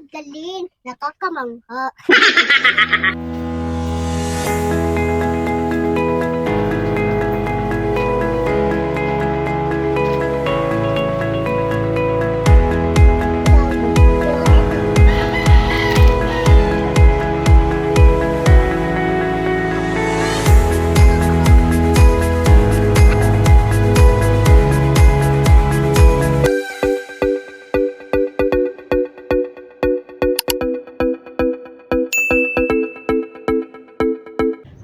galing. Nakakamangha.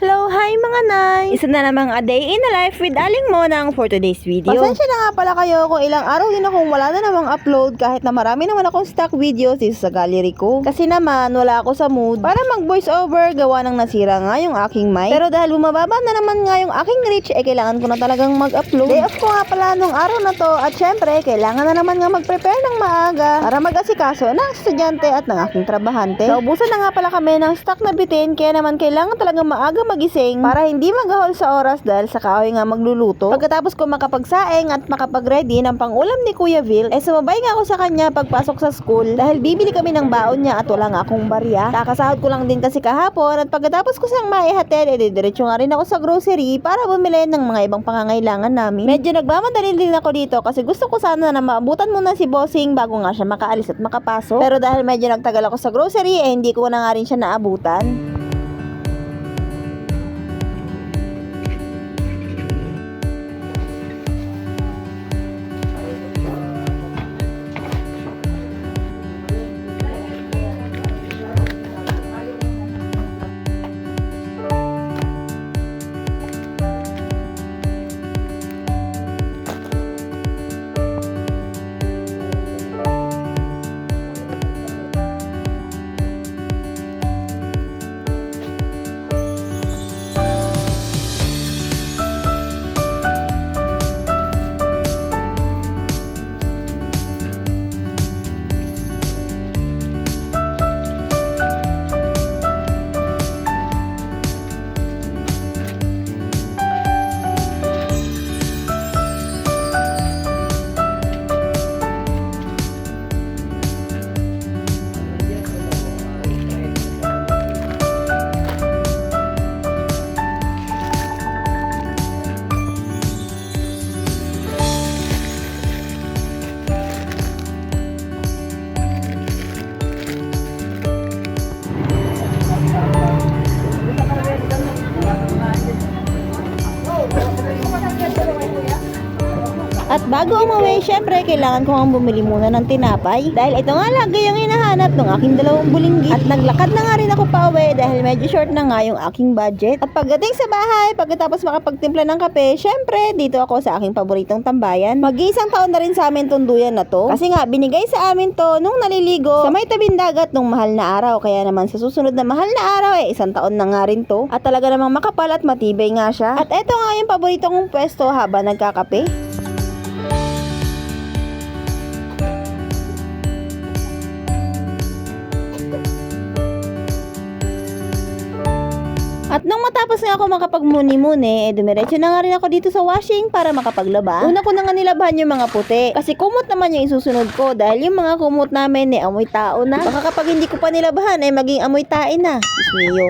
Hello, hi mga Nay! Isa na namang a day in a life with Aling Monang for today's video. Pasensya na nga pala kayo kung ilang araw din akong wala na namang upload kahit na marami naman akong stock videos dito sa gallery ko. Kasi naman, wala ako sa mood para mag voice over gawa ng nasira nga yung aking mic. Pero dahil bumababa na naman nga yung aking reach, kailangan ko na talagang mag-upload. Day off ko nga pala nung araw na to at syempre, kailangan na naman nga mag-prepare ng maaga para mag-asikaso ng estudyante at ng aking trabahante. Naubusan na nga pala kami ng stock na bitin kaya naman kailangan talagang maaga magising para hindi magahol sa oras dahil sa kahoy nga magluluto. Pagkatapos ko makapagsaing at makapag-ready ng pangulam ni Kuya Vil, sumabay nga ako sa kanya pagpasok sa school dahil bibili kami ng baon niya at wala nga akong barya. Kakasahod ko lang din kasi kahapon at pagkatapos ko siyang maihatid, diretso nga rin ako sa grocery para bumili ng mga ibang pangangailangan namin. Medyo nagmamadali din ako dito kasi gusto ko sana na maabutan muna si Bossing bago nga siya makaalis at makapasok. Pero dahil medyo nagtagal ako sa grocery, hindi ko na nga rin siya naabutan. At bago umuwi, syempre, kailangan ko nga bumili muna ng tinapay. Dahil ito nga lagi yung hinahanap ng aking dalawang bulinggit. At naglakad na nga rin ako pa uwi dahil medyo short na nga yung aking budget. At pagdating sa bahay, pagkatapos makapagtimpla ng kape, syempre, dito ako sa aking paboritong tambayan. Mag-iisang taon na rin sa amin tunduyan na to. Kasi nga, binigay sa amin to nung naliligo sa may tabing dagat nung mahal na araw. Kaya naman sa susunod na mahal na araw, isang taon na nga rin to. At talaga namang makapal at matibay nga siya. At eto nga yung paborito kong pwesto habang nagkakape. At nung matapos nga ako makapagmuni-muni, dumiretso na nga rin ako dito sa washing para makapaglaba. Una ko na nga nilabahan yung mga puti. Kasi kumot naman yung isusunod ko dahil yung mga kumot namin amoy tao na. Baka kapag hindi ko pa nilabahan maging amoy tain na. Diyos mio.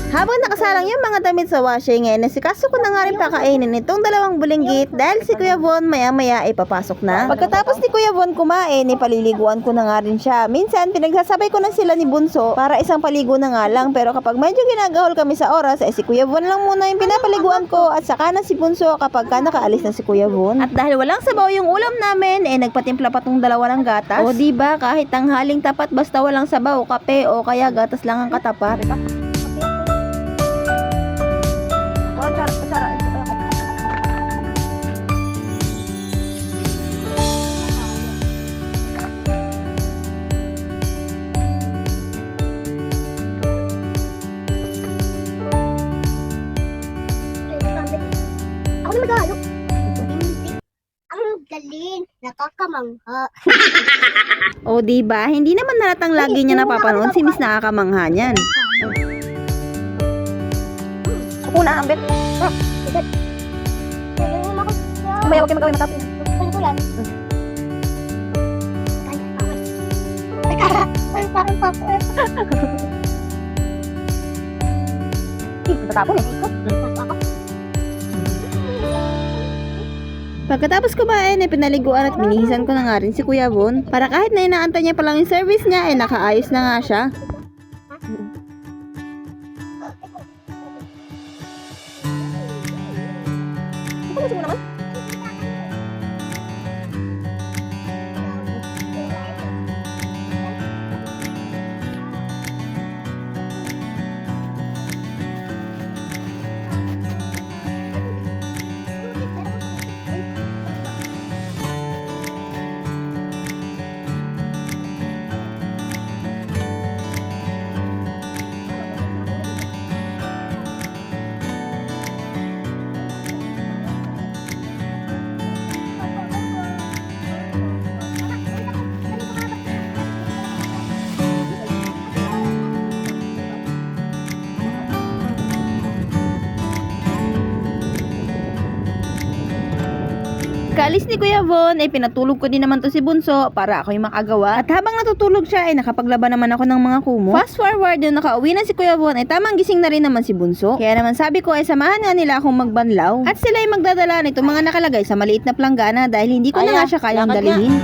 Habang nakasalang yung mga damit sa washing, nasikaso ko na nga rin pakainin itong dalawang bulinggit dahil si Kuya Von maya-maya ay papasok na. Pagkatapos ni Kuya Von kumain, paliliguan ko na nga rin siya. Minsan, pinagsasabay ko na sila ni Bunso para isang paligo na nga lang. Pero kapag medyo ginagahol kami sa oras, si Kuya Von lang muna yung pinapaliguan ko at saka na si Bunso kapag nakaalis na si Kuya Von. At dahil walang sabaw yung ulam namin, nagpatimpla pa tong dalawa ng gatas. O diba, kahit tanghaling tapat basta walang sabaw, kape o kaya gatas lang ang katapat. galing. Nakakamangha. O diba, hindi naman halatang lagi niya napapanood si Miss Nakakamangha niyan. Upo na, Ambet. Mamaya huwag kayo magawin matapos. Ano ko yan? Parang papel. Tatapon eh. Pagkatapos kumain, pinaliguan at minihisan ko na nga rin si Kuya Von para kahit na inaantay niya pa lang yung service niya, nakaayos na nga siya. Kalis ni Kuya Von, pinatulog ko din naman to si Bunso para ako yung makagawa. At habang natutulog siya, nakapaglaba naman ako ng mga kumot. Fast forward, yung nakauwi na si Kuya Von, tamang gising na rin naman si Bunso. Kaya naman sabi ko, samahan nga nila akong magbanlaw. At sila ay magdadala nito mga nakalagay sa maliit na planggana dahil hindi ko na nga siya kayang dalihin.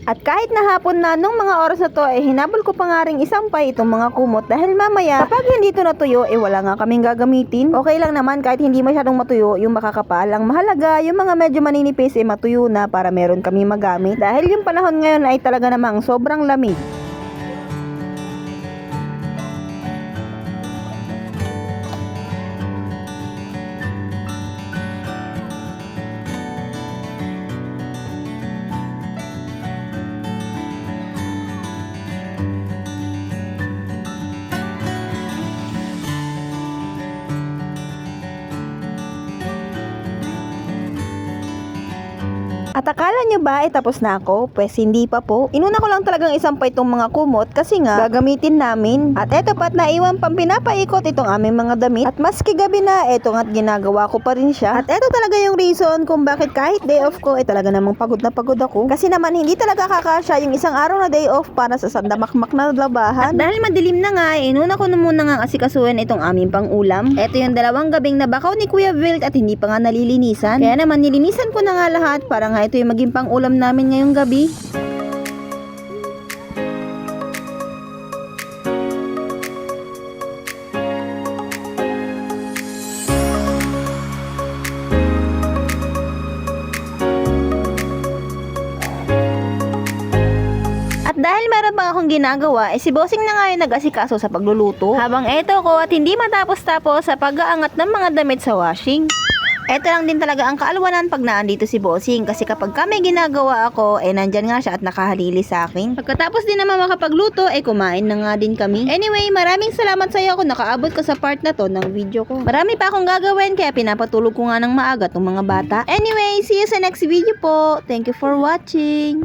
At kahit na hapon na nung mga oras na to, hinabol ko pa nga ring isampay itong mga kumot dahil mamaya kapag hindi to natuyo, wala nga kaming gagamitin. Okay lang naman kahit hindi masyadong matuyo yung makakapal. Ang mahalaga, yung mga medyo maninipis matuyo na para meron kami magamit dahil yung panahon ngayon ay talaga namang sobrang lamig. At akala nyo ba tapos na ako? Pwes hindi pa po. Inuna ko lang talagang isampay itong mga kumot kasi nga gagamitin namin. At eto pat naiwan pang pinapaikot itong aming mga damit. At maski gabi na, eto nga't ginagawa ko pa rin siya. At eto talaga yung reason kung bakit kahit day off ko, talaga namang pagod na pagod ako. Kasi naman hindi talaga kakasya yung isang araw na day off para sa sandamakmak na labahan. At dahil madilim na nga, inuna ko na muna nga asikasuhin itong aming pang-ulam. Eto yung 2 gabing nabakaw ni Kuya Vilt at hindi pa nga nalilinisan. Kaya naman nilinisan ko na nga lahat para nga ito yung maging pang-ulam namin ngayong gabi. At dahil meron pang akong ginagawa, si Bossing na nga yung nag-asikaso sa pagluluto. Habang eto ko at hindi matapos-tapos sa pag-aangat ng mga damit sa washing. Eto lang din talaga ang kaalwanan pag naandito si Bossing kasi kapag kami ginagawa ako, nandyan nga siya at nakahalili sa akin. Pagkatapos din naman makapagluto, kumain na nga din kami. Anyway, maraming salamat sa iyo kung nakaabot ka sa part na to ng video ko. Marami pa akong gagawin kaya pinapatulog ko nga ng maaga tong mga bata. Anyway, see you sa next video po. Thank you for watching.